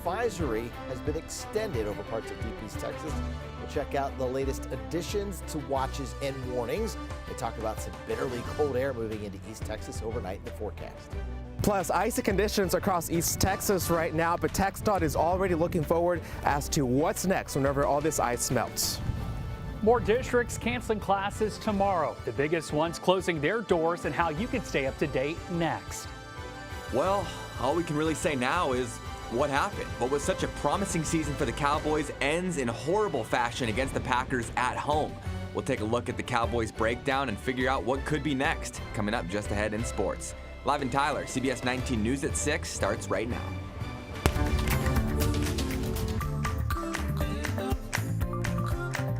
advisory has been extended over parts of deep East Texas. We'll check out the latest additions to watches and warnings. We talk about some bitterly cold air moving into East Texas overnight in the forecast. Plus, icy conditions across East Texas right now, but TxDOT is already looking forward as to what's next whenever all this ice melts. More districts canceling classes tomorrow. The biggest ones closing their doors, and how you can stay up to date next. Well, all we can really say now is what happened. What was such a promising season for the Cowboys ends in horrible fashion against the Packers at home. We'll take a look at the Cowboys breakdown and figure out what could be next, coming up just ahead in sports. Live in Tyler, CBS19 News at 6 starts right now.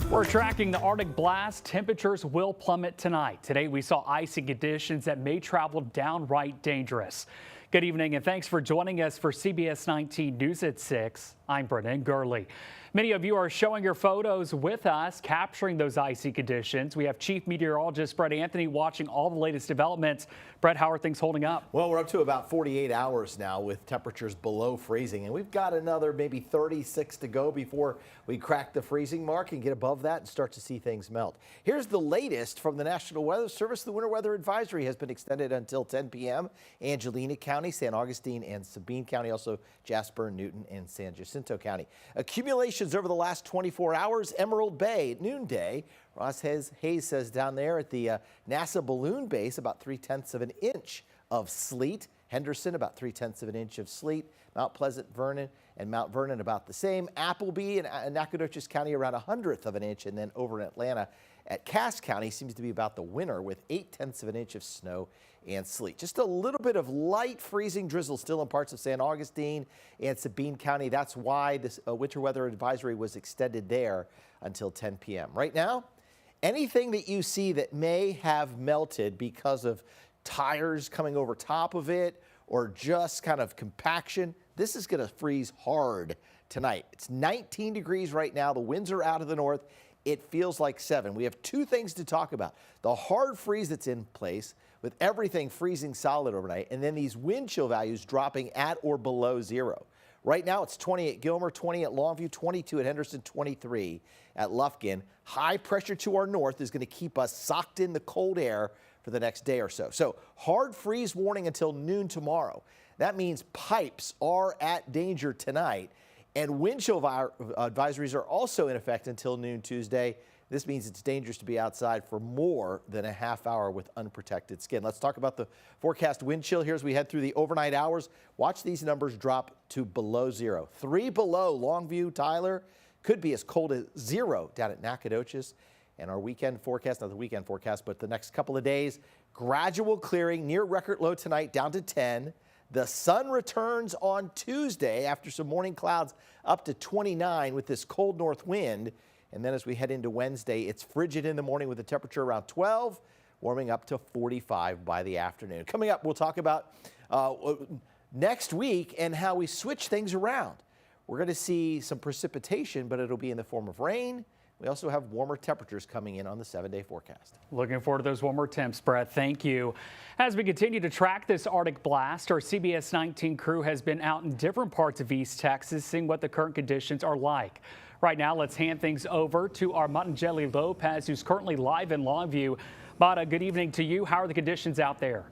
We're tracking the Arctic blast. Temperatures will plummet tonight. Today we saw icy conditions that may travel downright dangerous. Good evening and thanks for joining us for CBS 19 News at 6. I'm Brennan Gurley. Many of you are showing your photos with us, capturing those icy conditions. We have Chief Meteorologist Brett Anthony watching all the latest developments. Brett, how are things holding up? Well, we're up to about 48 hours now with temperatures below freezing, and we've got another maybe 36 to go before we crack the freezing mark and get above that and start to see things melt. Here's the latest from the National Weather Service. The winter weather advisory has been extended until 10 p.m. Angelina County, San Augustine, and Sabine County, also Jasper, Newton, and San Jacinto County. Accumulations over the last 24 hours, Emerald Bay at noonday. Ross Hayes says down there at the NASA balloon base, about 3/10 of an inch of sleet. Henderson, about 3/10 of an inch of sleet. Mount Pleasant, Vernon, and Mount Vernon about the same. Appleby and Nacogdoches County around 1/100 of an inch, and then over in Atlanta at Cass County seems to be about the winner with 8/10 of an inch of snow and sleet. Just a little bit of light freezing drizzle still in parts of San Augustine and Sabine County. That's why this winter weather advisory was extended there until 10 p.m. Right now, anything that you see that may have melted because of tires coming over top of it or just kind of compaction, this is going to freeze hard tonight. It's 19 degrees right now. The winds are out of the north. It feels like 7. We have two things to talk about. The hard freeze that's in place with everything freezing solid overnight, and then these wind chill values dropping at or below 0. Right now it's 20 at Gilmer, 20 at Longview, 22 at Henderson, 23 at Lufkin. High pressure to our north is going to keep us socked in the cold air for the next day or so. So hard freeze warning until noon tomorrow. That means pipes are at danger tonight, and wind chill advisories are also in effect until noon Tuesday. This means it's dangerous to be outside for more than a half hour with unprotected skin. Let's talk about the forecast wind chill here as we head through the overnight hours. Watch these numbers drop to below 0. 3 below Longview, Tyler. Could be as cold as 0 down at Nacogdoches. And our weekend forecast, not the weekend forecast, but the next couple of days, gradual clearing near record low tonight down to 10. The sun returns on Tuesday after some morning clouds up to 29 with this cold north wind. And then as we head into Wednesday, it's frigid in the morning with a temperature around 12, warming up to 45 by the afternoon. Coming up, we'll talk about next week and how we switch things around. We're going to see some precipitation, but it'll be in the form of rain. We also have warmer temperatures coming in on the 7-day forecast. Looking forward to those warmer temps, Brett. Thank you. As we continue to track this Arctic blast, our CBS 19 crew has been out in different parts of East Texas, seeing what the current conditions are like. Right now, let's hand things over to our Matanjeli Lopez, who's currently live in Longview. Mata, good evening to you. How are the conditions out there?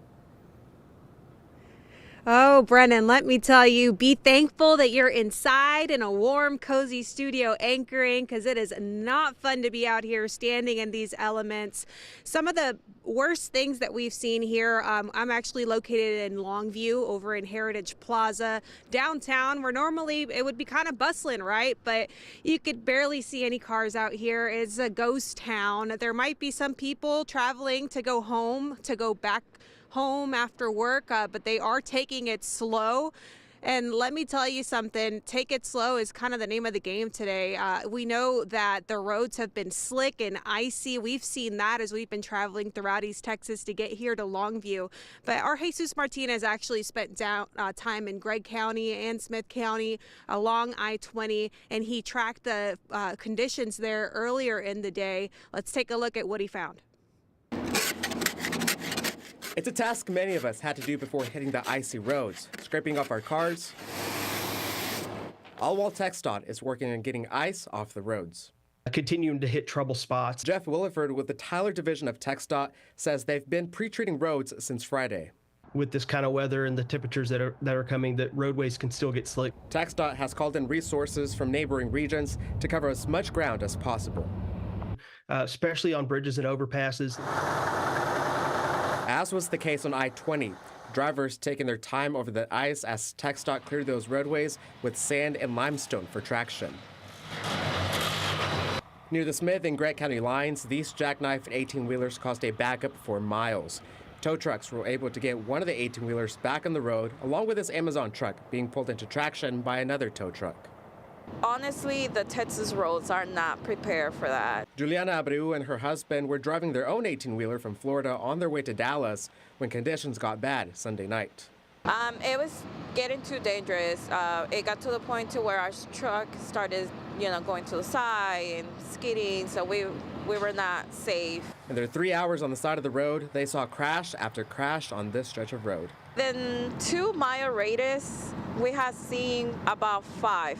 Oh, Brennan, let me tell you, be thankful that you're inside in a warm, cozy studio anchoring, because it is not fun to be out here standing in these elements. Some of the worst things that we've seen here, I'm actually located in Longview over in Heritage Plaza downtown, where normally it would be kind of bustling, right? But you could barely see any cars out here. It's a ghost town. There might be some people traveling to go home, to go back home after work, but they are taking it slow. And let me tell you something, take it slow is kind of the name of the game today. We know that the roads have been slick and icy. We've seen that as we've been traveling throughout East Texas to get here to Longview. But our Jesus Martinez actually spent time in Gregg County and Smith County along I-20, and he tracked the conditions there earlier in the day. Let's take a look at what he found. It's a task many of us had to do before hitting the icy roads, scraping off our cars, all while TxDOT is working on getting ice off the roads. Continuing to hit trouble spots. Jeff Williford with the Tyler division of TxDOT says they've been pre-treating roads since Friday. With this kind of weather and the temperatures that are coming, that roadways can still get slick. TxDOT has called in resources from neighboring regions to cover as much ground as possible. Especially on bridges and overpasses. As was the case on I-20, drivers taking their time over the ice as TxDOT cleared those roadways with sand and limestone for traction. Near the Smith and Grant County lines, these jackknife 18-wheelers caused a backup for miles. Tow trucks were able to get one of the 18-wheelers back on the road, along with his Amazon truck being pulled into traction by another tow truck. Honestly, the Texas roads are not prepared for that. Juliana Abreu and her husband were driving their own 18-wheeler from Florida on their way to Dallas when conditions got bad Sunday night. It was getting too dangerous. It got to the point to where our truck started, going to the side and skidding, so we were not safe. In their 3 hours on the side of the road, they saw crash after crash on this stretch of road. Then 2 mile radius, we have seen about 5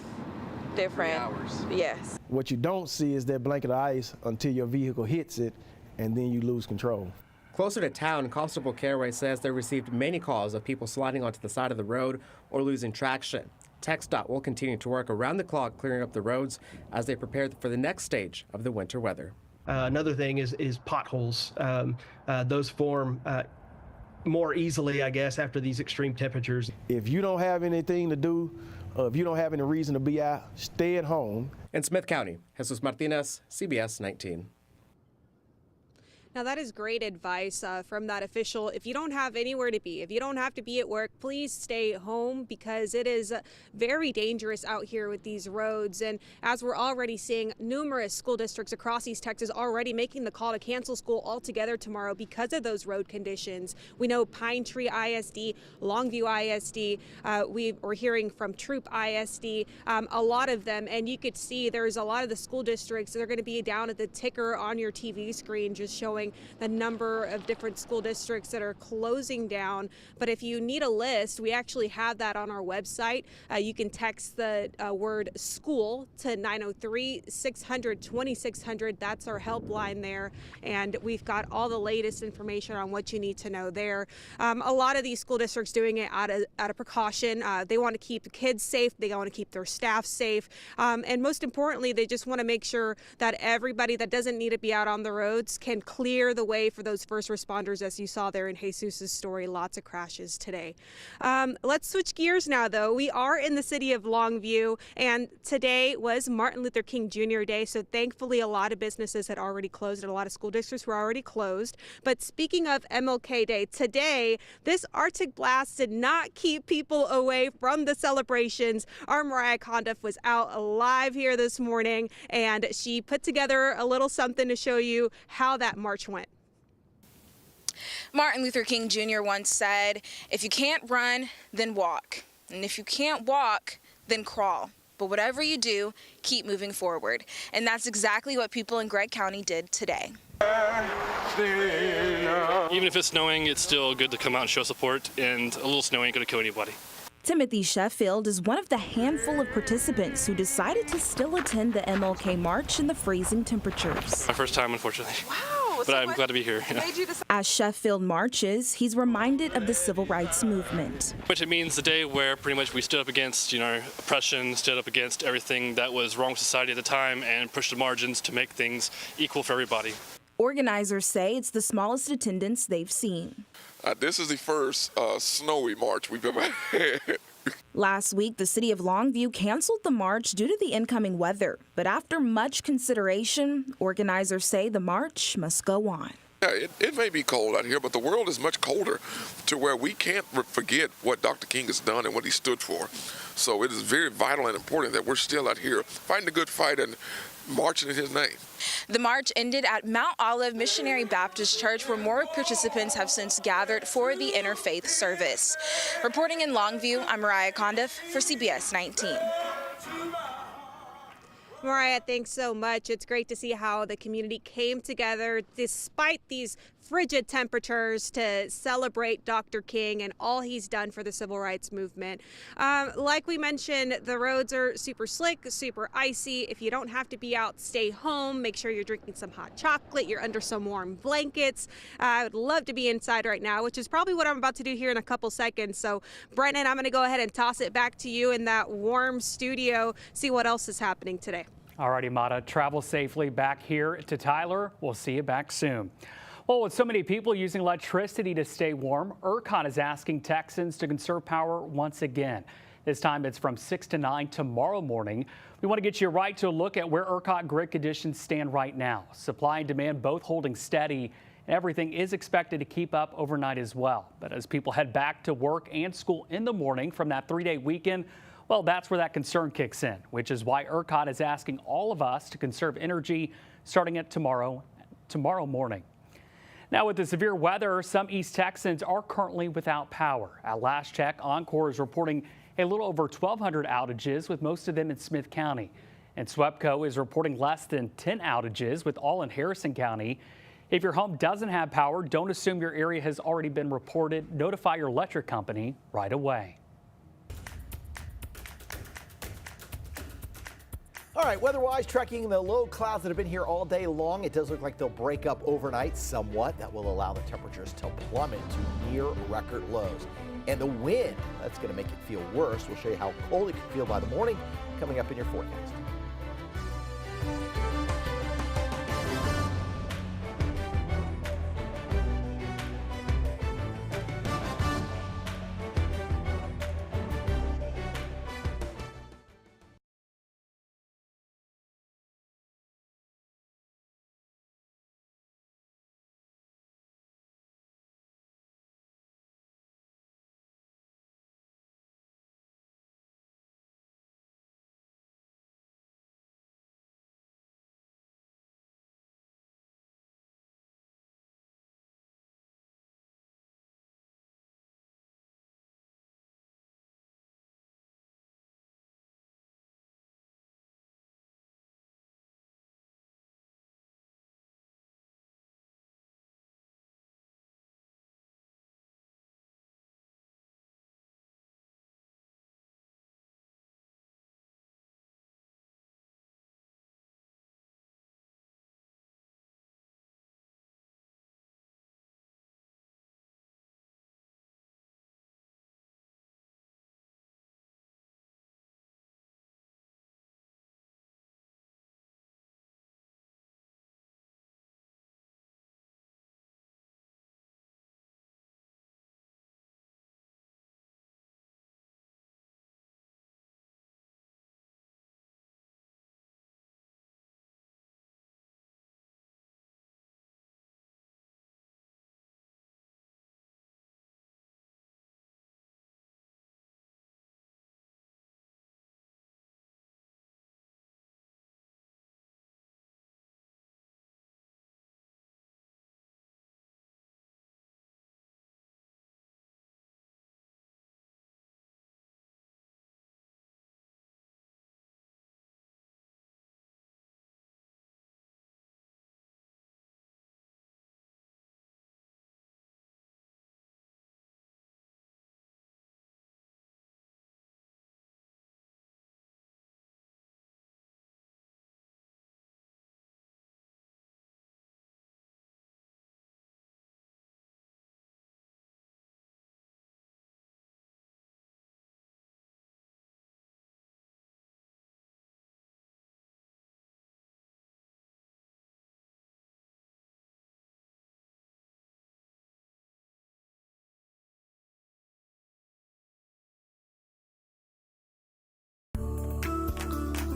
different 3 hours. Yes. What you don't see is that blanket of ice until your vehicle hits it, and then you lose control. Closer to town, Constable Caraway says they received many calls of people sliding onto the side of the road or losing traction. TxDOT will continue to work around the clock clearing up the roads as they prepare for the next stage of the winter weather. Another thing is potholes. Those form more easily, I guess, after these extreme temperatures. If you don't have anything to do, if you don't have any reason to be out, stay at home. In Smith County, Jesus Martinez, CBS 19. Now, that is great advice from that official. If you don't have anywhere to be, if you don't have to be at work, please stay home because it is very dangerous out here with these roads. And as we're already seeing, numerous school districts across East Texas already making the call to cancel school altogether tomorrow because of those road conditions. We know Pine Tree ISD, Longview ISD, we're hearing from Troop ISD, a lot of them. And you could see there's a lot of the school districts that are going to be down at the ticker on your TV screen just showing the number of different school districts that are closing down. But if you need a list, we actually have that on our website. You can text the word school to 903-600-2600. That's our helpline there. And we've got all the latest information on what you need to know there. A lot of these school districts doing it out of precaution. They want to keep the kids safe. They want to keep their staff safe. And most importantly, they just want to make sure that everybody that doesn't need to be out on the roads can clear the way for those first responders, as you saw there in Jesus's story. Lots of crashes today. Let's switch gears now, though. We are in the city of Longview, and today was Martin Luther King Jr. Day, so thankfully a lot of businesses had already closed and a lot of school districts were already closed. But speaking of MLK Day, today, this Arctic blast did not keep people away from the celebrations. Our Mariah Condiff was out live here this morning, and she put together a little something to show you how that march went. Martin Luther King Jr. once said, "If you can't run, then walk. And if you can't walk, then crawl. But whatever you do, keep moving forward." And that's exactly what people in Gregg County did today. Even if it's snowing, it's still good to come out and show support, and a little snow ain't going to kill anybody. Timothy Sheffield is one of the handful of participants who decided to still attend the MLK March in the freezing temperatures. My first time, unfortunately. Wow. But I'm glad to be here. Yeah. As Sheffield marches, he's reminded of the civil rights movement. Which it means the day where pretty much we stood up against, oppression, stood up against everything that was wrong with society at the time and pushed the margins to make things equal for everybody. Organizers say it's the smallest attendance they've seen. This is the first snowy march we've ever had. Last week, the city of Longview canceled the march due to the incoming weather. But after much consideration, organizers say the march must go on. Yeah, it may be cold out here, but the world is much colder to where we can't forget what Dr. King has done and what he stood for. So it is very vital and important that we're still out here fighting a good fight and marching in his name. The march ended at Mount Olive Missionary Baptist Church, where more participants have since gathered for the interfaith service. Reporting in Longview, I'm Mariah Condiff for CBS 19. Mariah, thanks so much. It's great to see how the community came together despite these frigid temperatures to celebrate Dr. King and all he's done for the civil rights movement. Like we mentioned, the roads are super slick, super icy. If you don't have to be out, stay home. Make sure you're drinking some hot chocolate. You're under some warm blankets. I would love to be inside right now, which is probably what I'm about to do here in a couple seconds. So, Brennan, I'm going to go ahead and toss it back to you in that warm studio, see what else is happening today. All righty, Mata, travel safely back here to Tyler. We'll see you back soon. Well, with so many people using electricity to stay warm, ERCOT is asking Texans to conserve power once again. This time it's from 6 to 9 tomorrow morning. We want to get you right to a look at where ERCOT grid conditions stand right now. Supply and demand both holding steady. Everything is expected to keep up overnight as well. But as people head back to work and school in the morning from that 3-day weekend, well, that's where that concern kicks in, which is why ERCOT is asking all of us to conserve energy starting at tomorrow morning. Now, with the severe weather, some East Texans are currently without power. At last check, Encore is reporting a little over 1,200 outages, with most of them in Smith County. And SWEPCO is reporting less than 10 outages, with all in Harrison County. If your home doesn't have power, don't assume your area has already been reported. Notify your electric company right away. All right, weather-wise, tracking the low clouds that have been here all day long. It does look like they'll break up overnight somewhat. That will allow the temperatures to plummet to near record lows. And the wind, that's going to make it feel worse. We'll show you how cold it can feel by the morning coming up in your forecast.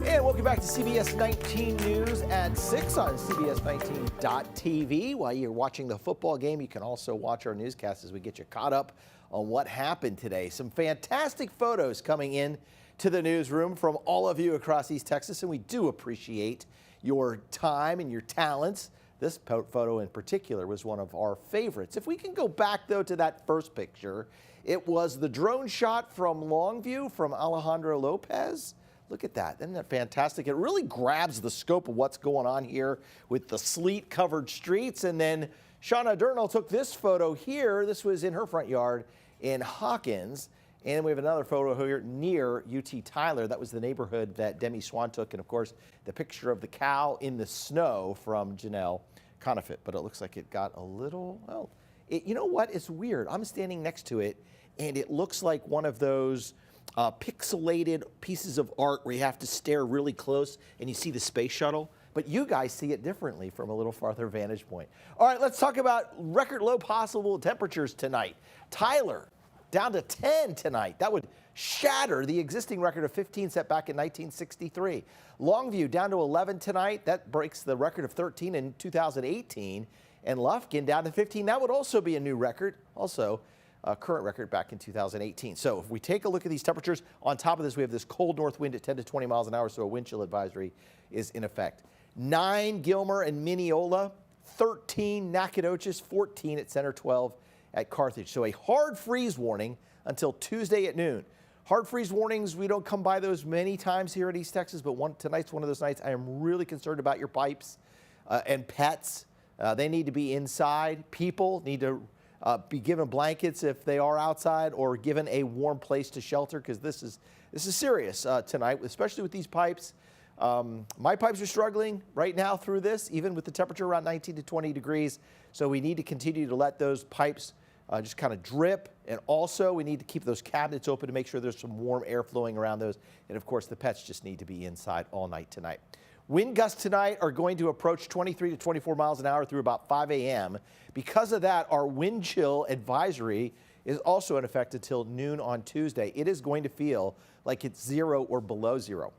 And welcome back to CBS 19 News at 6 on CBS19.tv. While you're watching the football game, you can also watch our newscast as we get you caught up on what happened today. Some fantastic photos coming in to the newsroom from all of you across East Texas, and we do appreciate your time and your talents. This photo in particular was one of our favorites. If we can go back, though, to that first picture, it was the drone shot from Longview from Alejandro Lopez. Look at that. Isn't that fantastic? It really grabs the scope of what's going on here with the sleet-covered streets. And then Shauna Durnall took this photo here. This was in her front yard in Hawkins. And we have another photo here near UT Tyler. That was the neighborhood that Demi Swan took. And, of course, the picture of the cow in the snow from Janelle Conifit. But it looks like it got a little, well, you know what? It's weird. I'm standing next to it, and it looks like one of those pixelated pieces of art where you have to stare really close and you see the space shuttle. But you guys see it differently from a little farther vantage point. All right, let's talk about record low possible temperatures tonight. Tyler, down to 10 tonight. That would shatter the existing record of 15 set back in 1963. Longview down to 11 tonight. That breaks the record of 13 in 2018. And Lufkin down to 15. That would also be a new record. Also, a current record back in 2018. So if we take a look at these temperatures, on top of this, we have this cold north wind at 10 to 20 miles an hour. So a wind chill advisory is in effect. 9 Gilmer and Mineola, 13 Nacogdoches, 14 at Center, 12 at Carthage. So a hard freeze warning until Tuesday at noon. Hard freeze warnings, we don't come by those many times here at East Texas, but tonight's one of those nights. I am really concerned about your pipes and pets. They need to be inside. People need to be given blankets if they are outside, or given a warm place to shelter, because this is serious tonight, especially with these pipes. My pipes are struggling right now through this, even with the temperature around 19 to 20 degrees. So we need to continue to let those pipes just kind of drip. And also we need to keep those cabinets open to make sure there's some warm air flowing around those. And of course, the pets just need to be inside all night tonight. Wind gusts tonight are going to approach 23 to 24 miles an hour through about 5 a.m. Because of that, our wind chill advisory is also in effect until noon on Tuesday. It is going to feel like it's 0 or below 0.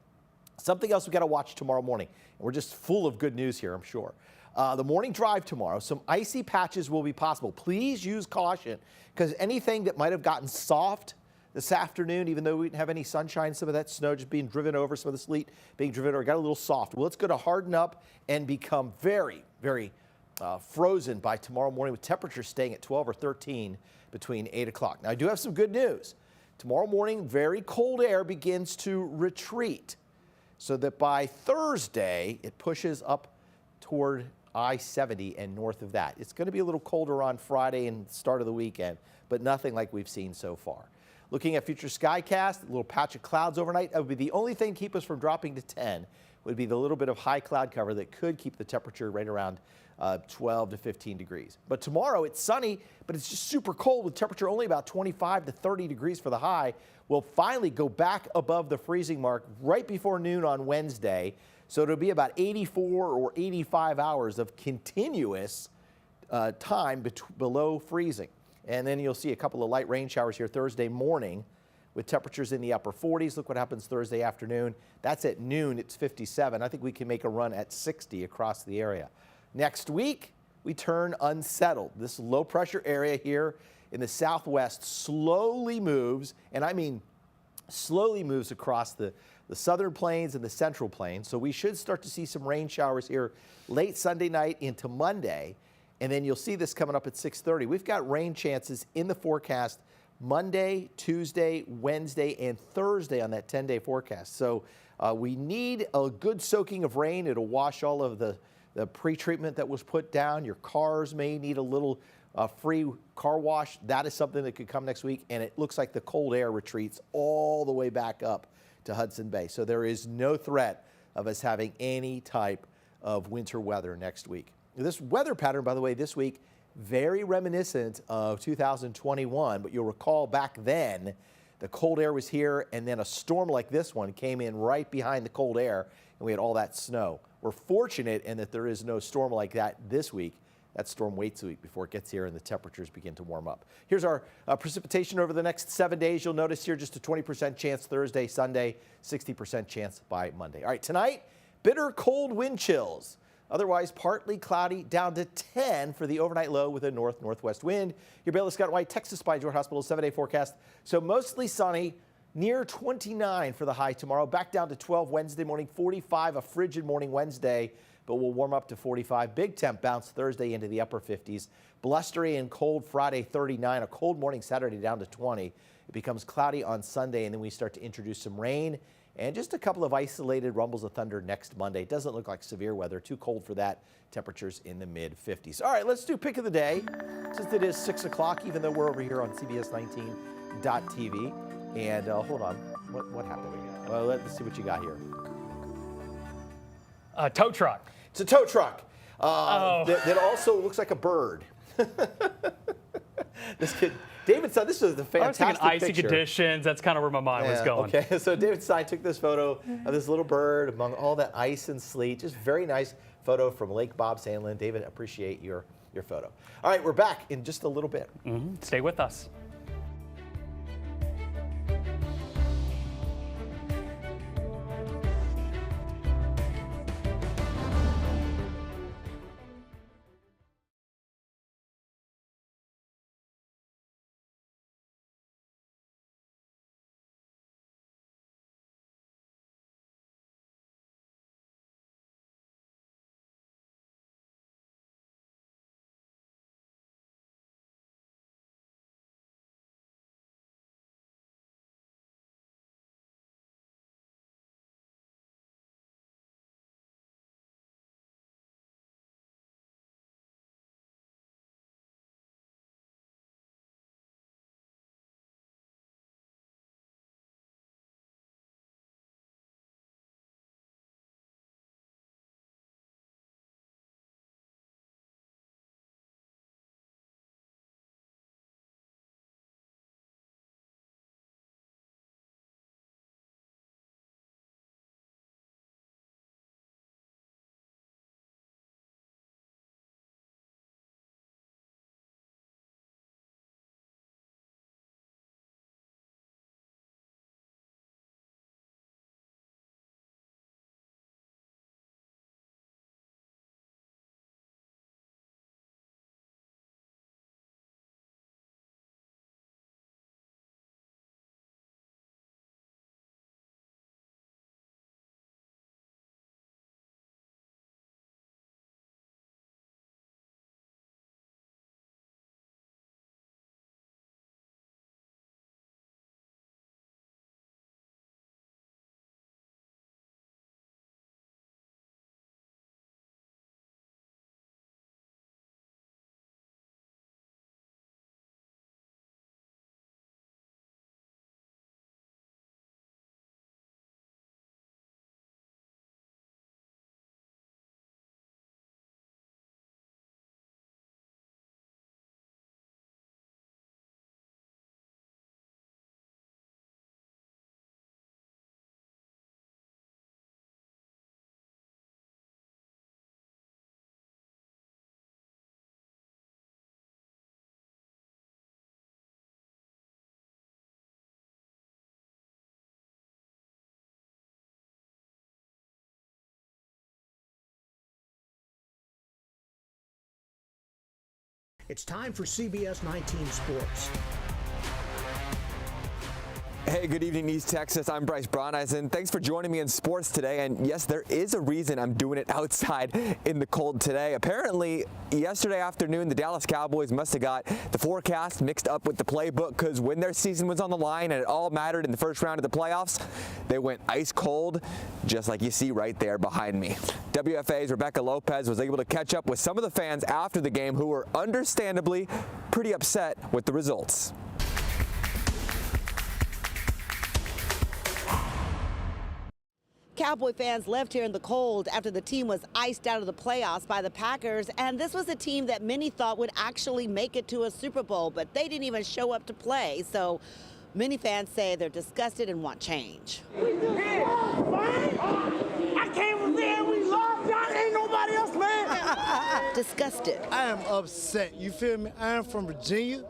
Something else we've got to watch tomorrow morning. And we're just full of good news here, I'm sure. The morning drive tomorrow, some icy patches will be possible. Please use caution, because anything that might have gotten soft this afternoon, even though we didn't have any sunshine, some of that snow just being driven over, some of the sleet being driven over, got a little soft. Well, it's going to harden up and become very, very frozen by tomorrow morning, with temperatures staying at 12 or 13 between 8 o'clock. Now, I do have some good news. Tomorrow morning, very cold air begins to retreat, so that by Thursday, it pushes up toward I-70 and north of that. It's going to be a little colder on Friday and start of the weekend, but nothing like we've seen so far. Looking at future skycast, a little patch of clouds overnight. That would be the only thing to keep us from dropping to 10, would be the little bit of high cloud cover that could keep the temperature right around 12 to 15 degrees. But tomorrow it's sunny, but it's just super cold, with temperature only about 25 to 30 degrees for the high. We'll finally go back above the freezing mark right before noon on Wednesday. So it'll be about 84 or 85 hours of continuous time below freezing. And then you'll see a couple of light rain showers here Thursday morning with temperatures in the upper 40s. Look what happens Thursday afternoon. That's at noon. It's 57. I think we can make a run at 60 across the area. Next week, we turn unsettled. This low pressure area here in the southwest slowly moves, and I mean slowly moves across the southern plains and the central plains. So we should start to see some rain showers here late Sunday night into Monday. And then you'll see this coming up at 6:30. We've got rain chances in the forecast Monday, Tuesday, Wednesday, and Thursday on that 10-day forecast. So we need a good soaking of rain. It'll wash all of the pre-treatment that was put down. Your cars may need a little free car wash. That is something that could come next week. And it looks like the cold air retreats all the way back up to Hudson Bay. So there is no threat of us having any type of winter weather next week. This weather pattern, by the way, this week, very reminiscent of 2021, but you'll recall back then, the cold air was here, and then a storm like this one came in right behind the cold air, and we had all that snow. We're fortunate in that there is no storm like that this week. That storm waits a week before it gets here and the temperatures begin to warm up. Here's our precipitation over the next 7 days. You'll notice here just a 20% chance Thursday, Sunday, 60% chance by Monday. All right, tonight, bitter cold wind chills. Otherwise, partly cloudy, down to 10 for the overnight low with a north-northwest wind. Your Baylor Scott & White Texas Spine Joint Hospital 7-day forecast. So mostly sunny, near 29 for the high tomorrow. Back down to 12 Wednesday morning, 45, a frigid morning Wednesday, but we'll warm up to 45. Big temp bounce Thursday into the upper 50s. Blustery and cold Friday, 39. A cold morning Saturday down to 20. It becomes cloudy on Sunday, and then we start to introduce some rain and just a couple of isolated rumbles of thunder next Monday. It doesn't look like severe weather. Too cold for that. Temperatures in the mid-50s. All right, let's do pick of the day since it is 6 o'clock, even though we're over here on CBS19.tv. And hold on, what happened? Well, let's see what you got here. A tow truck. It's a tow truck that also looks like a bird. This kid, David Stein, this is the fantastic I was thinking icy picture. Conditions. That's kind of where my mind was going. Okay, so David Stein took this photo of this little bird among all that ice and sleet. Just very nice photo from Lake Bob Sandlin. David, appreciate your photo. All right, we're back in just a little bit. Stay with us. It's time for CBS19 Sports. Hey, good evening, East Texas. I'm Bryce Broneisen. Thanks for joining me in sports today. And yes, there is a reason I'm doing it outside in the cold today. Apparently, yesterday afternoon, the Dallas Cowboys must have got the forecast mixed up with the playbook, because when their season was on the line and it all mattered in the first round of the playoffs, they went ice cold, just like you see right there behind me. WFA's Rebecca Lopez was able to catch up with some of the fans after the game who were understandably pretty upset with the results. Cowboy fans left here in the cold after the team was iced out of the playoffs by the Packers, and this was a team that many thought would actually make it to a Super Bowl, but they didn't even show up to play. So many fans say they're disgusted and want change. I came from there, we lost, y'all ain't nobody else, man. Disgusted. I am upset, you feel me? I am from Virginia.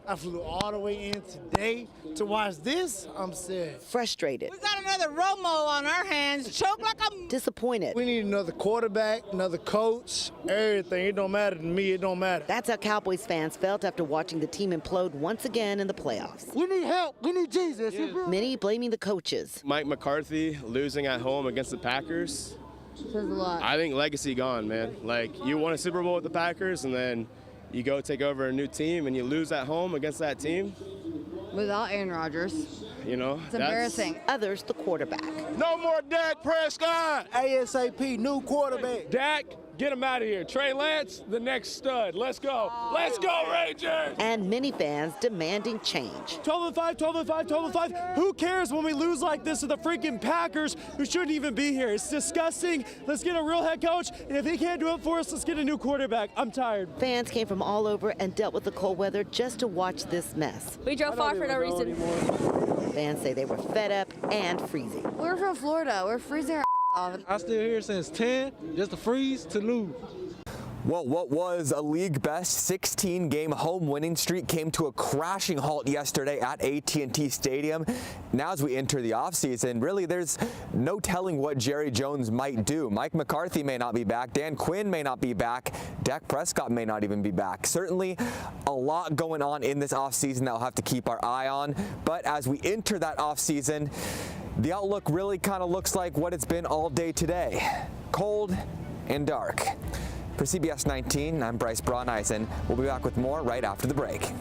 I flew all the way in today to watch this. I'm sad. Frustrated. We got another Romo on our hands. Choke like a... Disappointed. We need another quarterback, another coach, everything. It don't matter to me. It don't matter. That's how Cowboys fans felt after watching the team implode once again in the playoffs. We need help. We need Jesus. Yeah. Many blaming the coaches. Mike McCarthy losing at home against the Packers. Says a lot. I think legacy gone, man. Like, you won a Super Bowl with the Packers, and then you go take over a new team and you lose at home against that team. Without Aaron Rodgers. you know. It's embarrassing. Others, the quarterback. No more Dak Prescott. ASAP, new quarterback. Dak, get him out of here. Trey Lance, the next stud. Let's go. Let's go, Rangers. And many fans demanding change. 12-5, 12-5, 12-5. Who cares when we lose like this to the freaking Packers who shouldn't even be here? It's disgusting. Let's get a real head coach. And if he can't do it for us, let's get a new quarterback. I'm tired. Fans came from all over and dealt with the cold weather just to watch this mess. We drove far for no reason. Fans say they were fed up and freezing. We're from Florida. We're freezing our off. I still here since 10, just to freeze to lose. Well, what was a league best 16-game home winning streak came to a crashing halt yesterday at AT&T Stadium. Now as we enter the offseason, really there's no telling what Jerry Jones might do. Mike McCarthy may not be back. Dan Quinn may not be back. Dak Prescott may not even be back. Certainly a lot going on in this offseason that we'll have to keep our eye on. But as we enter that offseason, the outlook really kind of looks like what it's been all day today. Cold and dark. For CBS 19, I'm Bryce Brauneisen. We'll be back with more right after the break.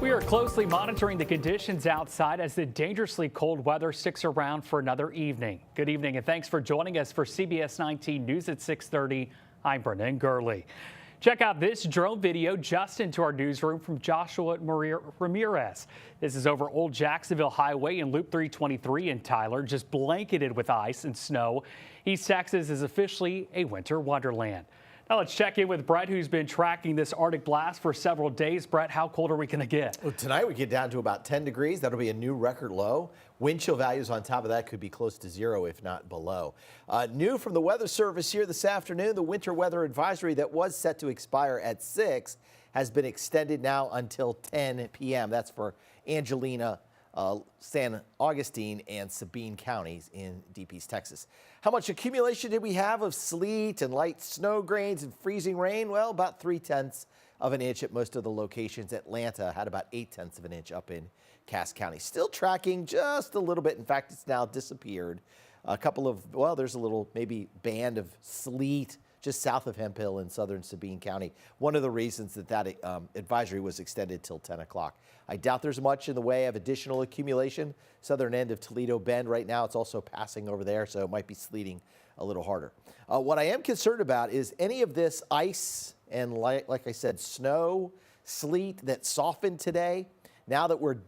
We are closely monitoring the conditions outside as the dangerously cold weather sticks around for another evening. Good evening and thanks for joining us for CBS 19 News at 6:30. I'm Brennan Gurley. Check out this drone video just into our newsroom from Joshua Ramirez. This is over Old Jacksonville Highway in Loop 323 in Tyler, just blanketed with ice and snow. East Texas is officially a winter wonderland. Now let's check in with Brett, who's been tracking this Arctic blast for several days. Brett, how cold are we going to get? Well, tonight we get down to about 10 degrees. That'll be a new record low. Wind chill values on top of that could be close to 0, if not below. New from the Weather Service here this afternoon, the winter weather advisory that was set to expire at 6 has been extended now until 10 p.m. That's for Angelina, San Augustine, and Sabine counties in Deep East Texas. How much accumulation did we have of sleet and light snow grains and freezing rain? Well, about 3/10 of an inch at most of the locations. Atlanta had about 8/10 of an inch up in Cass County. Still tracking just a little bit. In fact, it's now disappeared. A couple of, well, there's a little maybe band of sleet just south of Hemp Hill in southern Sabine County. One of the reasons that advisory was extended till 10 o'clock. I doubt there's much in the way of additional accumulation. Southern end of Toledo Bend right now, it's also passing over there, so it might be sleeting a little harder. What I am concerned about is any of this ice and, like I said, snow, sleet that softened today. Now that we're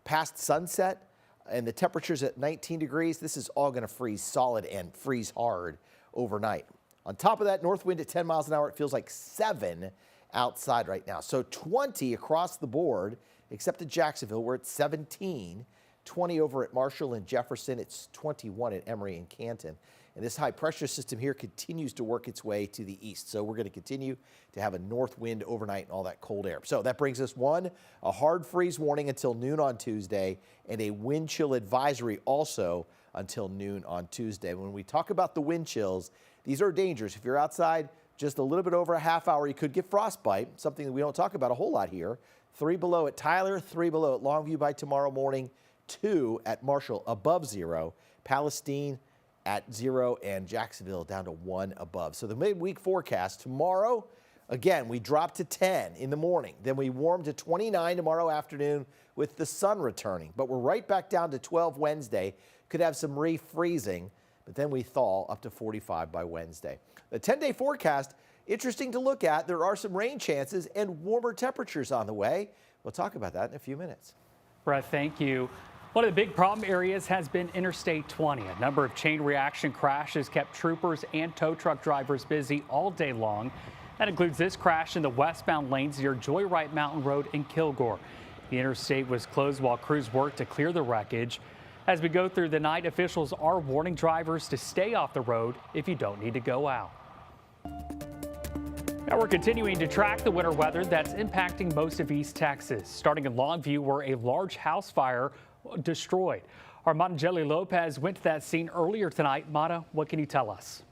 past sunset and the temperature's at 19 degrees, this is all going to freeze solid and freeze hard overnight. On top of that, north wind at 10 miles an hour, it feels like 7 outside right now. So 20 across the board, except at Jacksonville, we're at 17, 20 over at Marshall and Jefferson. It's 21 at Emory and Canton. And this high pressure system here continues to work its way to the east. So we're going to continue to have a north wind overnight and all that cold air. So that brings us a hard freeze warning until noon on Tuesday and a wind chill advisory also until noon on Tuesday. When we talk about the wind chills, these are dangerous. If you're outside just a little bit over a half hour, you could get frostbite, something that we don't talk about a whole lot here. 3 below at Tyler, 3 below at Longview by tomorrow morning, 2 at Marshall above 0, Palestine at 0, and Jacksonville down to 1 above. So the midweek forecast tomorrow, again, we drop to 10 in the morning. Then we warm to 29 tomorrow afternoon with the sun returning. But we're right back down to 12 Wednesday. Could have some refreezing, but then we thaw up to 45 by Wednesday. The 10-day forecast, interesting to look at. There are some rain chances and warmer temperatures on the way. We'll talk about that in a few minutes. Brett, thank you. One of the big problem areas has been Interstate 20. A number of chain reaction crashes kept troopers and tow truck drivers busy all day long. That includes this crash in the westbound lanes near Joyride Mountain Road in Kilgore. The interstate was closed while crews worked to clear the wreckage. As we go through the night, officials are warning drivers to stay off the road if you don't need to go out. Now we're continuing to track the winter weather that's impacting most of East Texas. Starting in Longview, where a large house fire destroyed. Our Monjeli Lopez went to that scene earlier tonight. Mata, what can you tell us?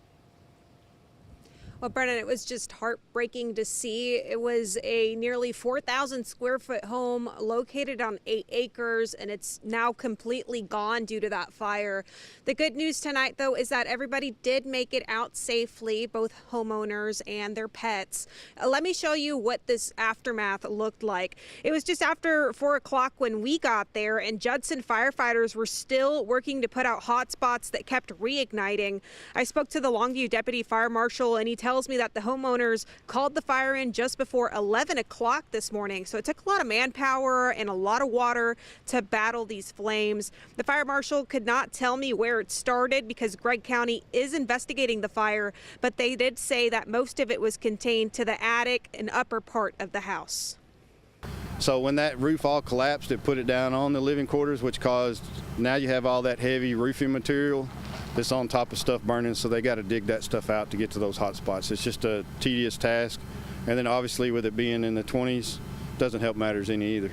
Well, Brennan, it was just heartbreaking to see. It was a nearly 4,000 square foot home located on 8 acres, and it's now completely gone due to that fire. The good news tonight, though, is that everybody did make it out safely, both homeowners and their pets. Let me show you what this aftermath looked like. It was just after 4 o'clock when we got there, and Judson firefighters were still working to put out hot spots that kept reigniting. I spoke to the Longview Deputy Fire Marshal, and he tells me that the homeowners called the fire in just before 11 o'clock this morning. So it took a lot of manpower and a lot of water to battle these flames. The fire marshal could not tell me where it started because Gregg County is investigating the fire, but they did say that most of it was contained to the attic and upper part of the house. So when that roof all collapsed, it put it down on the living quarters, which caused, now you have all that heavy roofing material that's on top of stuff burning, so they got to dig that stuff out to get to those hot spots. It's just a tedious task. And then obviously with it being in the 20s, doesn't help matters any either.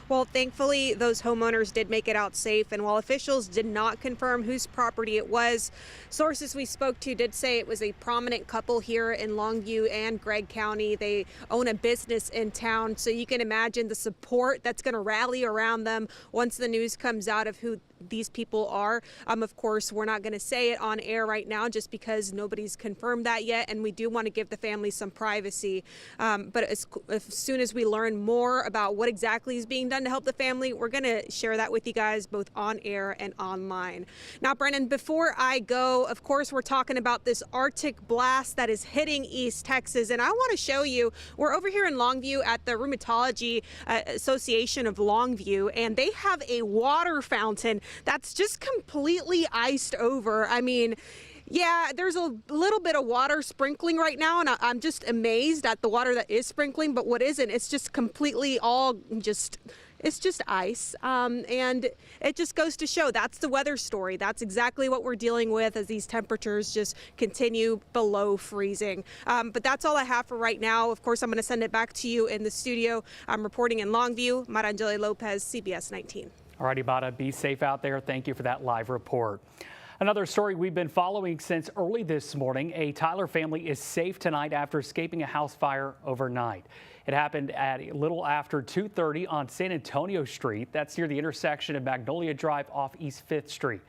Well, thankfully, those homeowners did make it out safe. And while officials did not confirm whose property it was, sources we spoke to did say it was a prominent couple here in Longview and Gregg County. They own a business in town, so you can imagine the support that's going to rally around them once the news comes out of who these people are. Of course, we're not going to say it on air right now just because nobody's confirmed that yet, and we do want to give the family some privacy. But as soon as we learn more about what exactly is being done to help the family, we're going to share that with you guys both on air and online. Now, Brennan, before I go, of course, we're talking about this Arctic blast that is hitting East Texas, and I want to show you, we're over here in Longview at the Rheumatology Association of Longview, and they have a water fountain that's just completely iced over. I mean, yeah, there's a little bit of water sprinkling right now, and I'm just amazed at the water that is sprinkling, but what isn't, it's just completely it's just ice. And it just goes to show that's the weather story. That's exactly what we're dealing with as these temperatures just continue below freezing. But that's all I have for right now. Of course, I'm going to send it back to you in the studio. I'm reporting in Longview. Marangele Lopez, CBS 19. All righty, Bada, be safe out there. Thank you for that live report. Another story we've been following since early this morning. A Tyler family is safe tonight after escaping a house fire overnight. It happened at a little after 2:30 on San Antonio Street. That's near the intersection of Magnolia Drive off East 5th Street.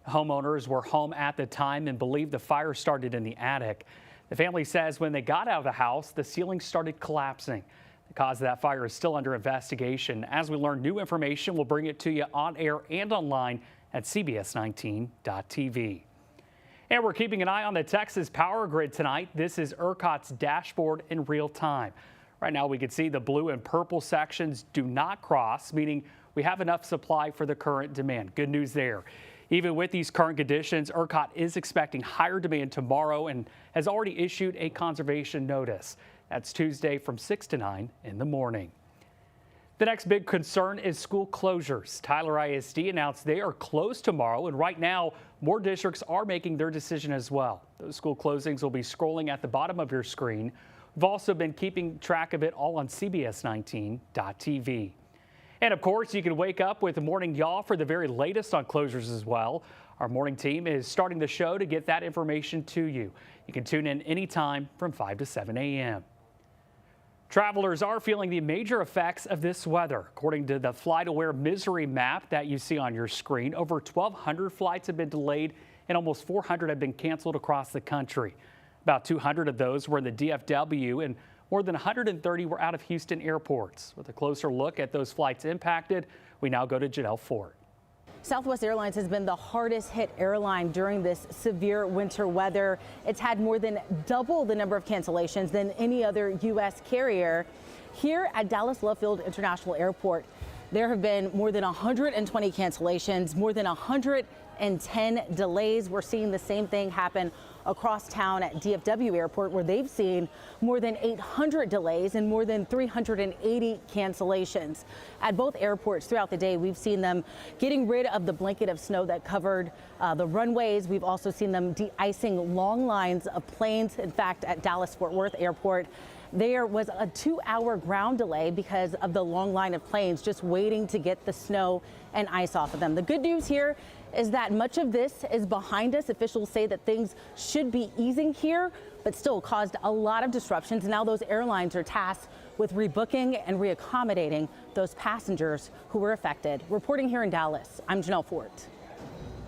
The homeowners were home at the time and believe the fire started in the attic. The family says when they got out of the house, the ceiling started collapsing. The cause of that fire is still under investigation. As we learn new information, we'll bring it to you on air and online at CBS19.tv. And we're keeping an eye on the Texas power grid tonight. This is ERCOT's dashboard in real time. Right now, we can see the blue and purple sections do not cross, meaning we have enough supply for the current demand. Good news there. Even with these current conditions, ERCOT is expecting higher demand tomorrow and has already issued a conservation notice. That's Tuesday from 6 to 9 in the morning. The next big concern is school closures. Tyler ISD announced they are closed tomorrow, and right now, more districts are making their decision as well. Those school closings will be scrolling at the bottom of your screen. We've also been keeping track of it all on CBS19.tv. And of course, you can wake up with Morning Y'all for the very latest on closures as well. Our morning team is starting the show to get that information to you. You can tune in anytime from 5 to 7 a.m. Travelers are feeling the major effects of this weather. According to the FlightAware misery map that you see on your screen, over 1,200 flights have been delayed and almost 400 have been canceled across the country. About 200 of those were in the DFW and more than 130 were out of Houston airports. With a closer look at those flights impacted, we now go to Janelle Fort. Southwest Airlines has been the hardest hit airline during this severe winter weather. It's had more than double the number of cancellations than any other U.S. carrier. Here at Dallas Love Field International Airport, there have been more than 120 cancellations, more than 110 delays. We're seeing the same thing happen across town at DFW Airport, where they've seen more than 800 delays and more than 380 cancellations. At both airports throughout the day, we've seen them getting rid of the blanket of snow that covered the runways. We've also seen them de-icing long lines of planes. In fact, at Dallas-Fort Worth Airport, there was a 2-hour ground delay because of the long line of planes just waiting to get the snow and ice off of them. The good news here is that much of this is behind us. Officials say that things should be easing here, but still caused a lot of disruptions. Now those airlines are tasked with rebooking and reaccommodating those passengers who were affected. Reporting here in Dallas, I'm Janelle Fort.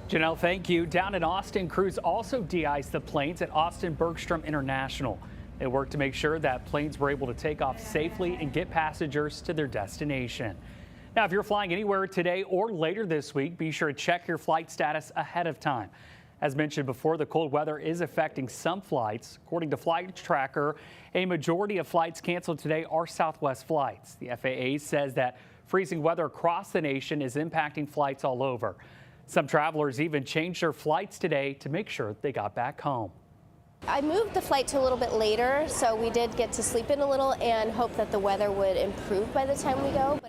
Janelle, thank you. Down in Austin, crews also de-iced the planes at Austin Bergstrom International. They worked to make sure that planes were able to take off safely and get passengers to their destination. Now, if you're flying anywhere today or later this week, be sure to check your flight status ahead of time. As mentioned before, the cold weather is affecting some flights. According to Flight Tracker, a majority of flights canceled today are Southwest flights. The FAA says that freezing weather across the nation is impacting flights all over. Some travelers even changed their flights today to make sure they got back home. I moved the flight to a little bit later, so we did get to sleep in a little and hope that the weather would improve by the time we go.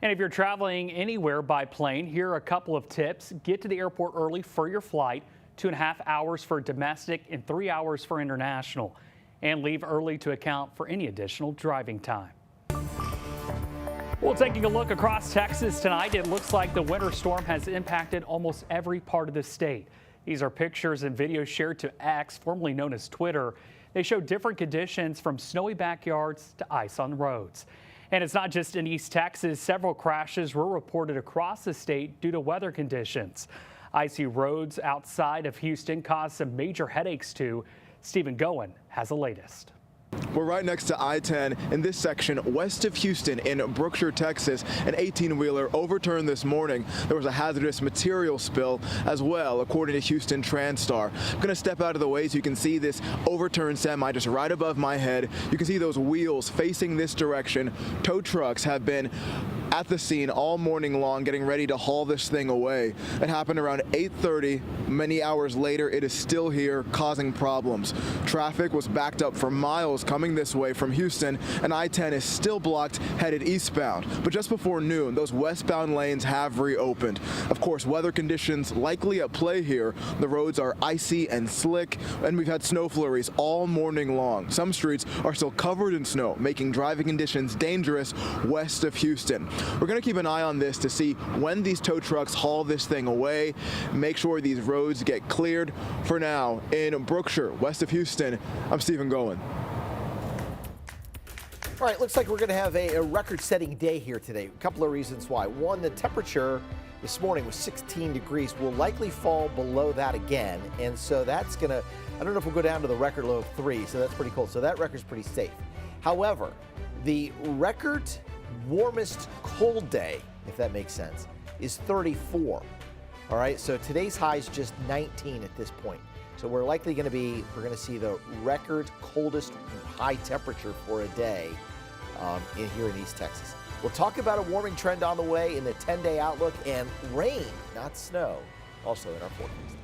And if you're traveling anywhere by plane, here are a couple of tips. Get to the airport early for your flight, 2.5 hours for domestic and 3 hours for international. And leave early to account for any additional driving time. Well, taking a look across Texas tonight, it looks like the winter storm has impacted almost every part of the state. These are pictures and videos shared to X, formerly known as Twitter. They show different conditions from snowy backyards to ice on roads. And it's not just in East Texas. Several crashes were reported across the state due to weather conditions. Icy roads outside of Houston caused some major headaches too. Stephen Goen has the latest. We're right next to I-10 in this section west of Houston in Brookshire, Texas. An 18-wheeler overturned this morning. There was a hazardous material spill as well, according to Houston TransStar. I'm going to step out of the way so you can see this overturned semi just right above my head. You can see those wheels facing this direction. Tow trucks have been at the scene all morning long getting ready to haul this thing away. It happened around 8:30. Many hours later, it is still here causing problems. Traffic was backed up for miles coming this way from Houston, and I-10 is still blocked headed eastbound. But just before noon, those westbound lanes have reopened. Of course, weather conditions likely at play here. The roads are icy and slick, and we've had snow flurries all morning long. Some streets are still covered in snow, making driving conditions dangerous west of Houston. We're going to keep an eye on this to see when these tow trucks haul this thing away, make sure these roads get cleared. For now, in Brookshire, west of Houston, I'm Stephen Goen. All right, looks like we're going to have a record-setting day here today. A couple of reasons why. One, the temperature this morning was 16 degrees. Will likely fall below that again, and so that's going to, I don't know if we'll go down to the record low of 3, so that's pretty cold. So that record's pretty safe. However, the record warmest cold day, if that makes sense, is 34. All right, so today's high is just 19 at this point. So we're likely going to see the record coldest high temperature for a day here in East Texas. We'll talk about a warming trend on the way in the 10-day outlook, and rain, not snow, also in our forecast.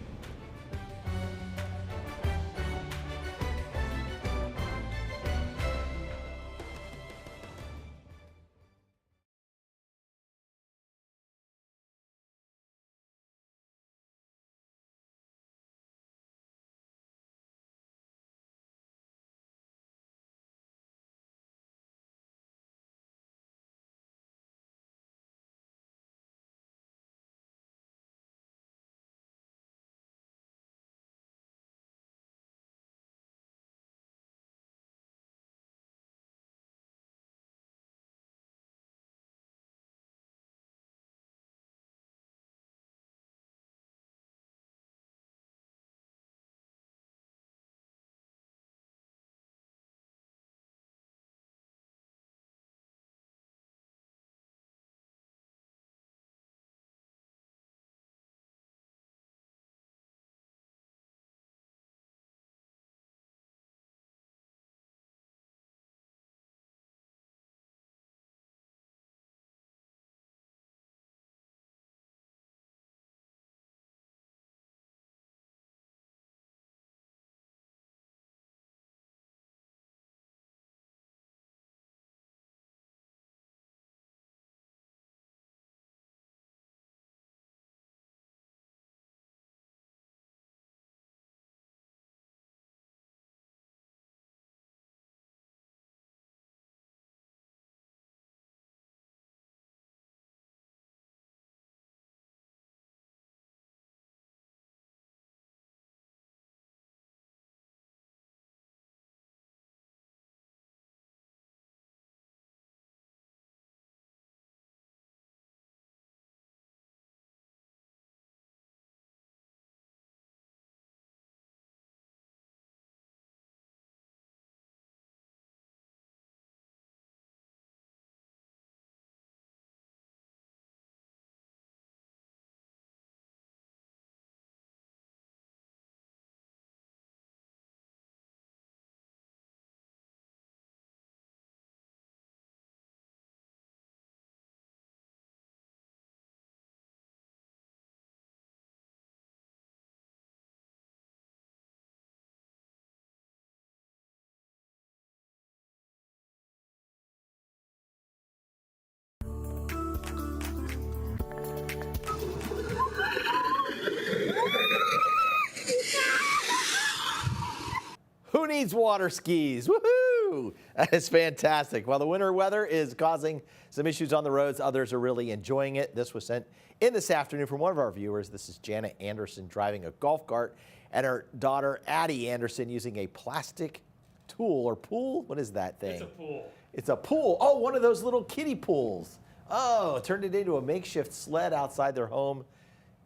Who needs water skis? Woohoo! Woohoo! That is fantastic. While the winter weather is causing some issues on the roads, others are really enjoying it. This was sent in this afternoon from one of our viewers. This is Janet Anderson driving a golf cart and her daughter Addie Anderson using a plastic tool or pool. What is that thing? It's a pool. It's a pool. Oh, one of those little kiddie pools. Oh, turned it into a makeshift sled outside their home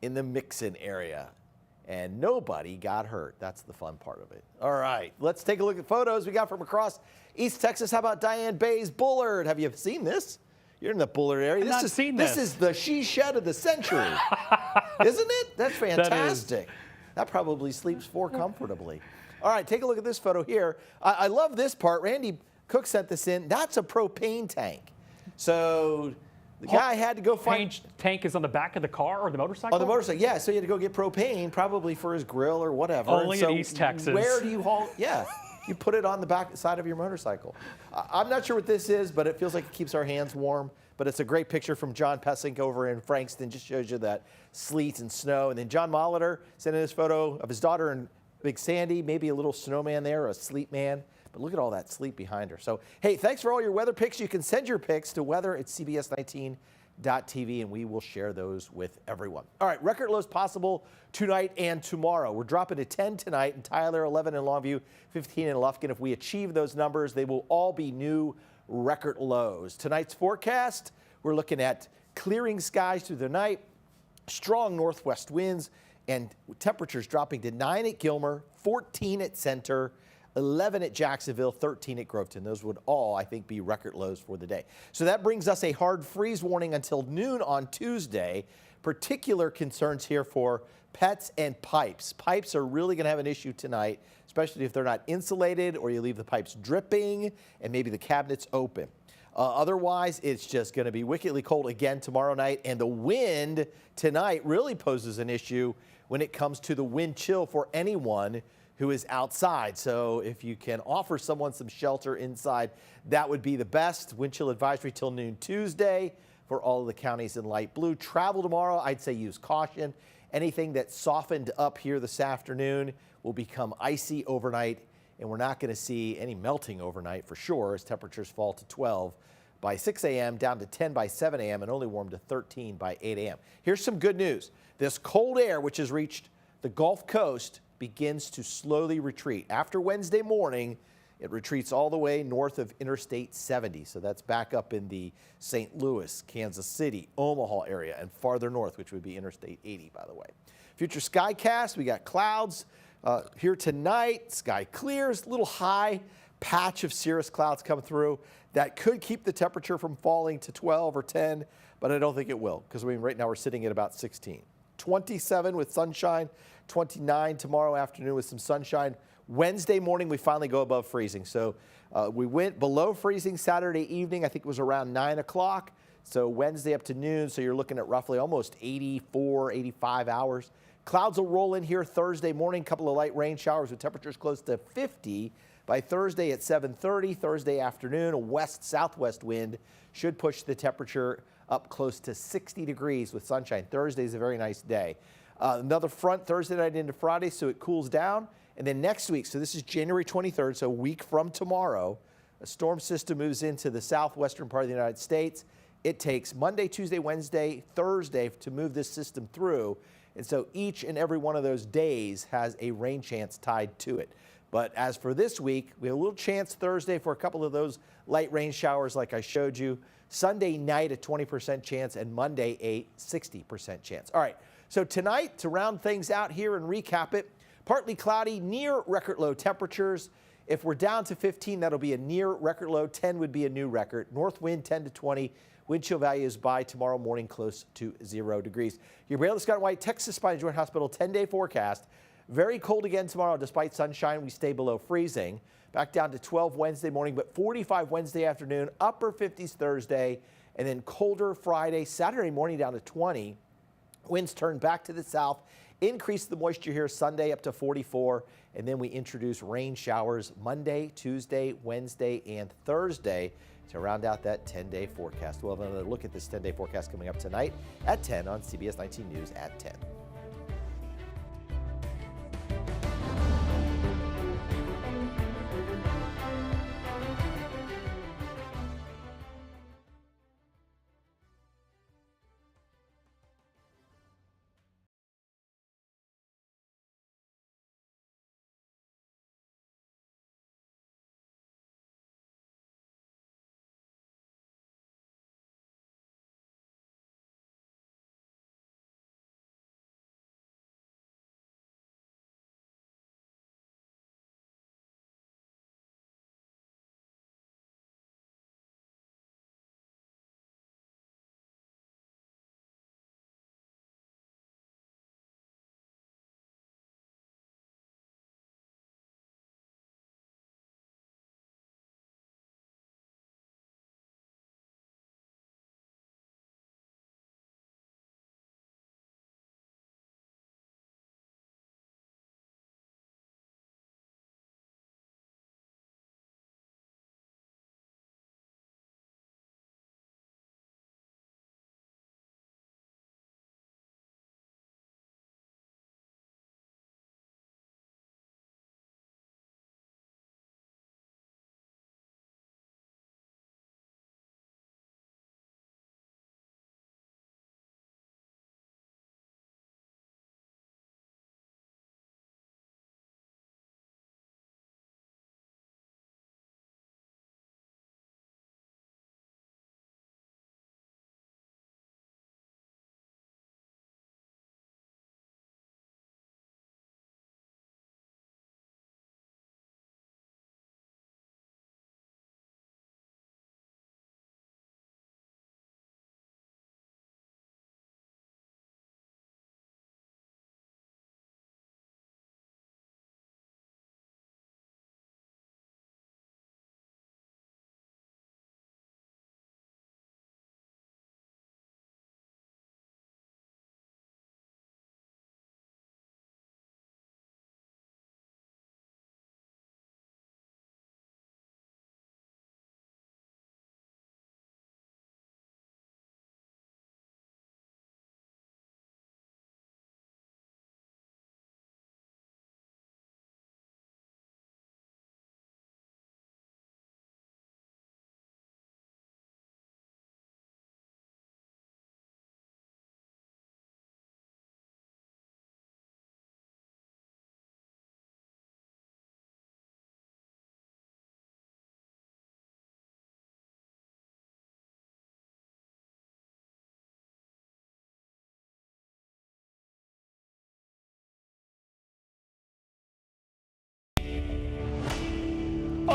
in the Mixon area. And nobody got hurt. That's the fun part of it. All right, let's take a look at photos we got from across East Texas. How about Diane Bay's Bullard? Have you seen this? You're in the Bullard area. This is the she shed of the century. Isn't it? That's fantastic. That probably sleeps 4 comfortably. All right, take a look at this photo here. I love this part. Randy Cook sent this in. That's a propane tank. So the guy had to go find... Tank is on the back of the car or the motorcycle? On the motorcycle, yeah. So he had to go get propane, probably for his grill or whatever. Only in East Texas. Where do you haul? Yeah, you put it on the back side of your motorcycle. I'm not sure what this is, but it feels like it keeps our hands warm. But it's a great picture from John Pessink over in Frankston. Just shows you that sleet and snow. And then John Molitor sent in this photo of his daughter and Big Sandy, maybe a little snowman there, or a sleet man. But look at all that sleet behind her. So, hey, thanks for all your weather pics. You can send your pics to weather@cbs19.tv, and we will share those with everyone. All right, record lows possible tonight and tomorrow. We're dropping to 10 tonight in Tyler, 11 in Longview, 15 in Lufkin. If we achieve those numbers, they will all be new record lows. Tonight's forecast, we're looking at clearing skies through the night, strong northwest winds, and temperatures dropping to 9 at Gilmer, 14 at Center, 11 at Jacksonville, 13 at Groveton. Those would all, I think, be record lows for the day. So that brings us a hard freeze warning until noon on Tuesday. Particular concerns here for pets and pipes. Pipes are really going to have an issue tonight, especially if they're not insulated or you leave the pipes dripping and maybe the cabinets open. Otherwise, it's just going to be wickedly cold again tomorrow night. And the wind tonight really poses an issue when it comes to the wind chill for anyone who is outside. So if you can offer someone some shelter inside, that would be the best. Wind chill advisory till noon Tuesday for all of the counties in light blue. Travel tomorrow, I'd say use caution. Anything that softened up here this afternoon will become icy overnight, and we're not going to see any melting overnight for sure as temperatures fall to 12 by 6 a.m., down to 10 by 7 a.m., and only warm to 13 by 8 a.m. Here's some good news. This cold air, which has reached the Gulf Coast, begins to slowly retreat. After Wednesday morning, it retreats all the way north of Interstate 70. So that's back up in the St. Louis, Kansas City, Omaha area, and farther north, which would be Interstate 80, by the way. Future skycast, we got clouds here tonight. Sky clears, little high patch of cirrus clouds come through. That could keep the temperature from falling to 12 or 10, but I don't think it will, because right now we're sitting at about 16. 27 with sunshine, 29 tomorrow afternoon with some sunshine. Wednesday morning, we finally go above freezing. So we went below freezing Saturday evening. I think it was around 9 o'clock. So Wednesday up to noon. So you're looking at roughly almost 84, 85 hours. Clouds will roll in here Thursday morning. A couple of light rain showers with temperatures close to 50 by Thursday at 7:30. Thursday afternoon, a west-southwest wind should push the temperature up close to 60 degrees with sunshine. Thursday is a very nice day. Another front Thursday night into Friday, so it cools down. And then next week, so this is January 23rd, so a week from tomorrow, a storm system moves into the southwestern part of the United States. It takes Monday, Tuesday, Wednesday, Thursday to move this system through. And so each and every one of those days has a rain chance tied to it. But as for this week, we have a little chance Thursday for a couple of those light rain showers like I showed you. Sunday night, a 20% chance, and Monday, a 60% chance. All right, so tonight, to round things out here and recap it, partly cloudy, near record low temperatures. If we're down to 15, that'll be a near record low. 10 would be a new record. North wind 10 to 20. Wind chill values by tomorrow morning close to 0 degrees. Your Braille Scott White Texas Spine Joint Hospital 10-day forecast. Very cold again tomorrow. Despite sunshine, we stay below freezing. Back down to 12 Wednesday morning, but 45 Wednesday afternoon, upper 50s Thursday, and then colder Friday, Saturday morning down to 20. Winds turn back to the south, increase the moisture here Sunday up to 44, and then we introduce rain showers Monday, Tuesday, Wednesday, and Thursday to round out that 10-day forecast. We'll have another look at this 10-day forecast coming up tonight at 10 on CBS 19 News at 10.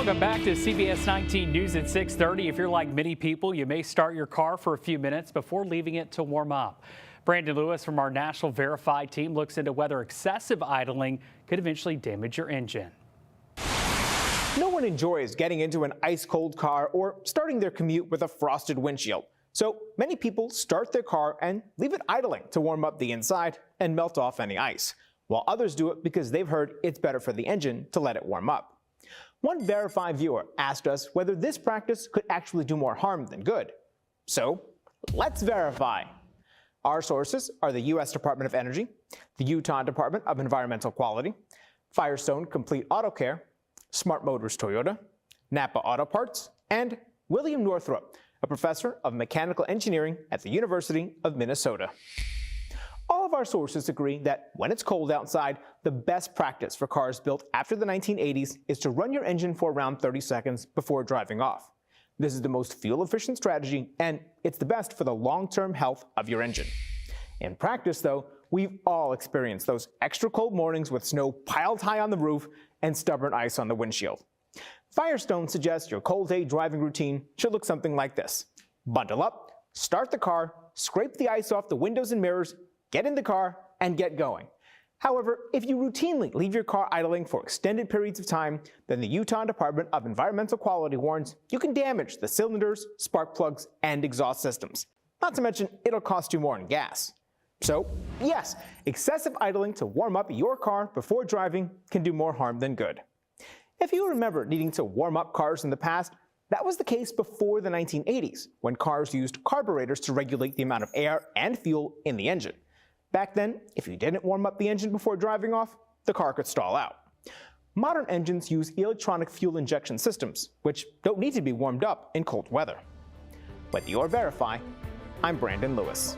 Welcome back to CBS 19 News at 6:30. If you're like many people, you may start your car for a few minutes before leaving it to warm up. Brandon Lewis from our National Verified team looks into whether excessive idling could eventually damage your engine. No one enjoys getting into an ice-cold car or starting their commute with a frosted windshield. So many people start their car and leave it idling to warm up the inside and melt off any ice, while others do it because they've heard it's better for the engine to let it warm up. One Verified viewer asked us whether this practice could actually do more harm than good. So let's verify. Our sources are the U.S. Department of Energy, the Utah Department of Environmental Quality, Firestone Complete Auto Care, Smart Motors Toyota, Napa Auto Parts, and William Northrop, a professor of mechanical engineering at the University of Minnesota. All of our sources agree that when it's cold outside, the best practice for cars built after the 1980s is to run your engine for around 30 seconds before driving off. This is the most fuel-efficient strategy, and it's the best for the long-term health of your engine. In practice, though, we've all experienced those extra cold mornings with snow piled high on the roof and stubborn ice on the windshield. Firestone suggests your cold day driving routine should look something like this. Bundle up, start the car, scrape the ice off the windows and mirrors, get in the car, and get going. However, if you routinely leave your car idling for extended periods of time, then the Utah Department of Environmental Quality warns you can damage the cylinders, spark plugs, and exhaust systems. Not to mention, it'll cost you more in gas. So, yes, excessive idling to warm up your car before driving can do more harm than good. If you remember needing to warm up cars in the past, that was the case before the 1980s, when cars used carburetors to regulate the amount of air and fuel in the engine. Back then, if you didn't warm up the engine before driving off, the car could stall out. Modern engines use electronic fuel injection systems, which don't need to be warmed up in cold weather. With your Verify, I'm Brandon Lewis.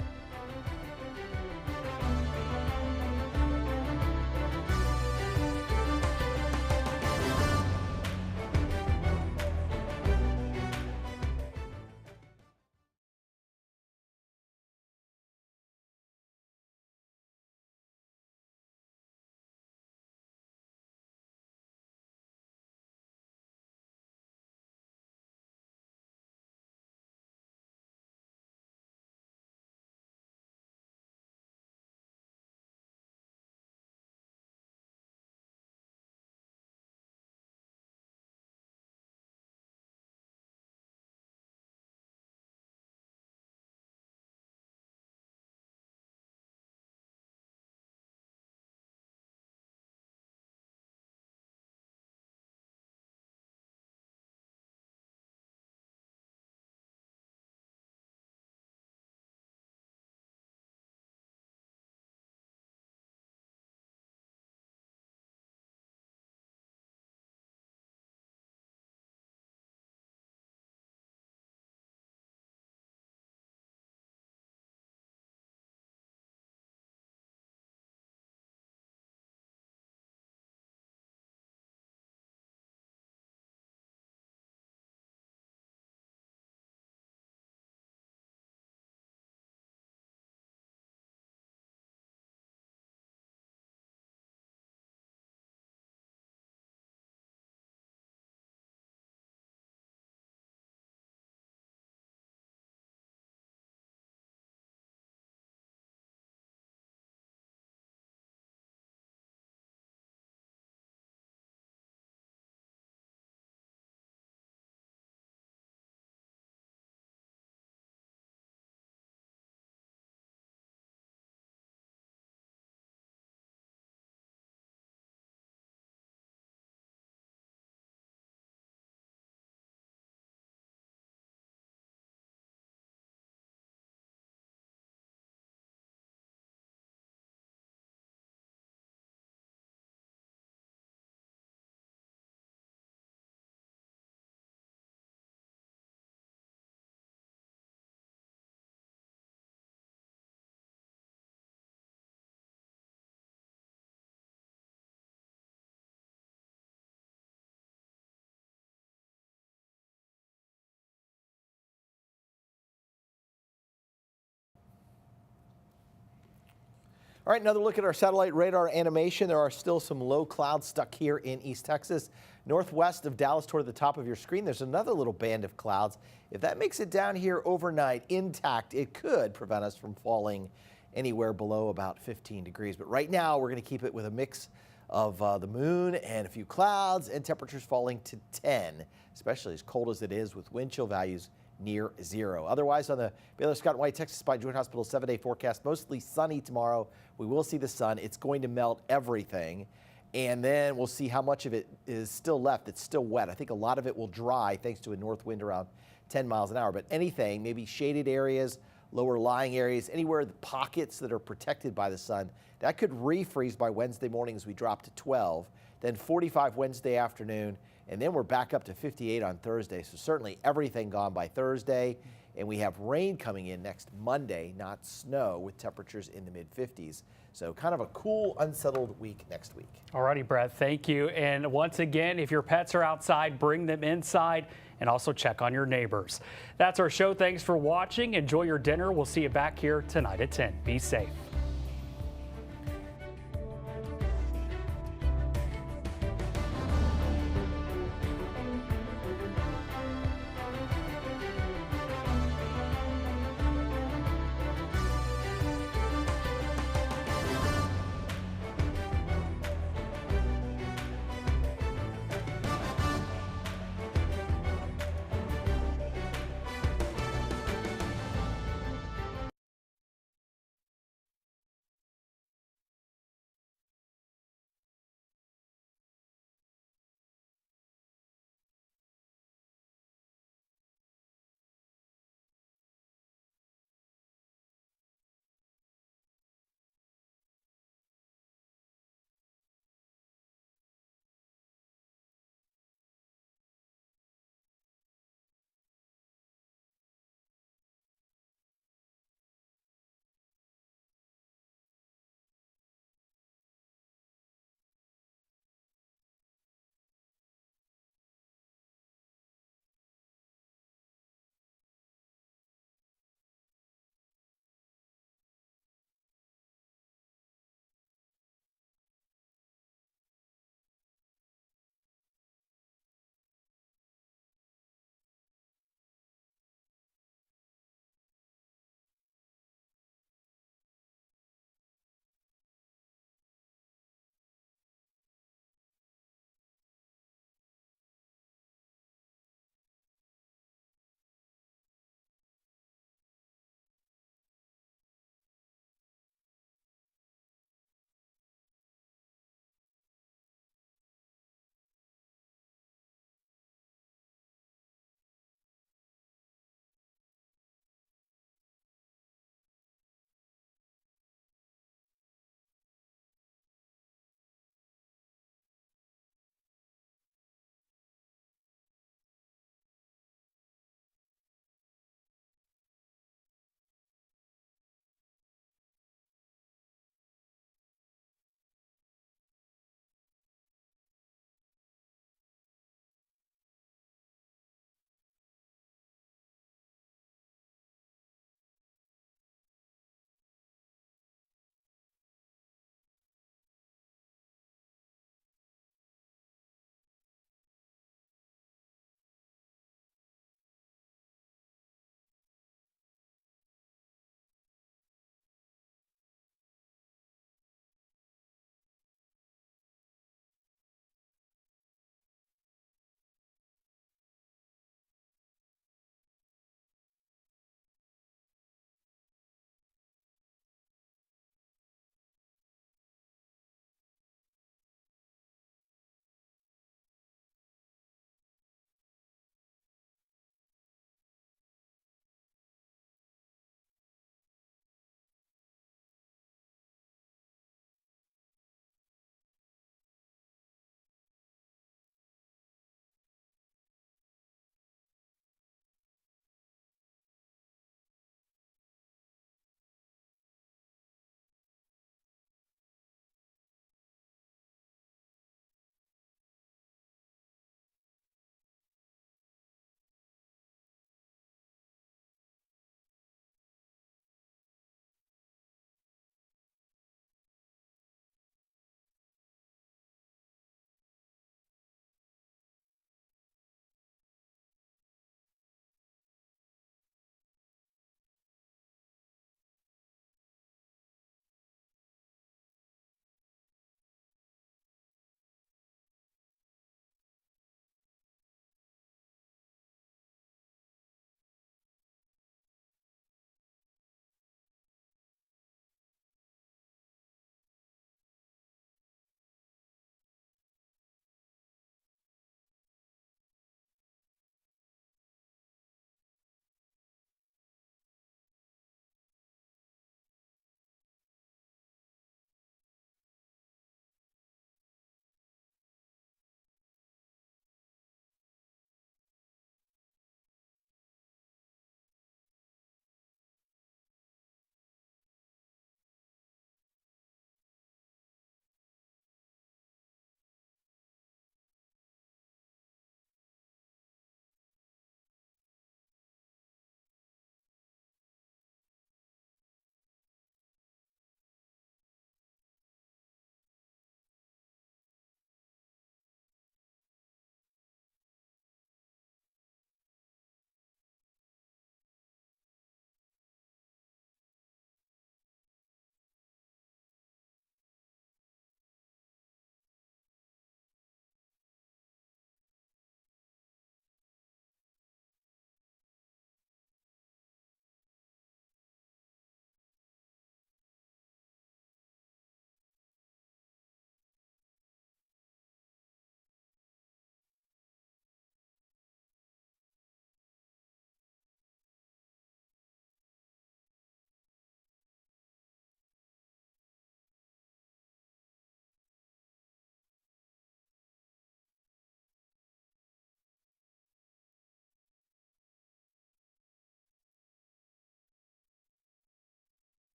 All right, another look at our satellite radar animation. There are still some low clouds stuck here in East Texas. Northwest of Dallas toward the top of your screen, there's another little band of clouds. If that makes it down here overnight intact, it could prevent us from falling anywhere below about 15 degrees. But right now, we're going to keep it with a mix of the moon and a few clouds and temperatures falling to 10, especially as cold as it is with wind chill values near 0. Otherwise, on the Baylor Scott & White Texas Spine Joint Hospital 7-day forecast, mostly sunny tomorrow. We will see the sun. It's going to melt everything. And then we'll see how much of it is still left. It's still wet. I think a lot of it will dry thanks to a north wind around 10 miles an hour. But anything, maybe shaded areas, lower lying areas, anywhere the pockets that are protected by the sun, that could refreeze by Wednesday morning as we drop to 12, then 45 Wednesday afternoon, and then we're back up to 58 on Thursday. So certainly everything gone by Thursday. And we have rain coming in next Monday, not snow, with temperatures in the mid-50s. So kind of a cool, unsettled week next week. All righty, Brett, thank you. And once again, if your pets are outside, bring them inside and also check on your neighbors. That's our show. Thanks for watching. Enjoy your dinner. We'll see you back here tonight at 10. Be safe.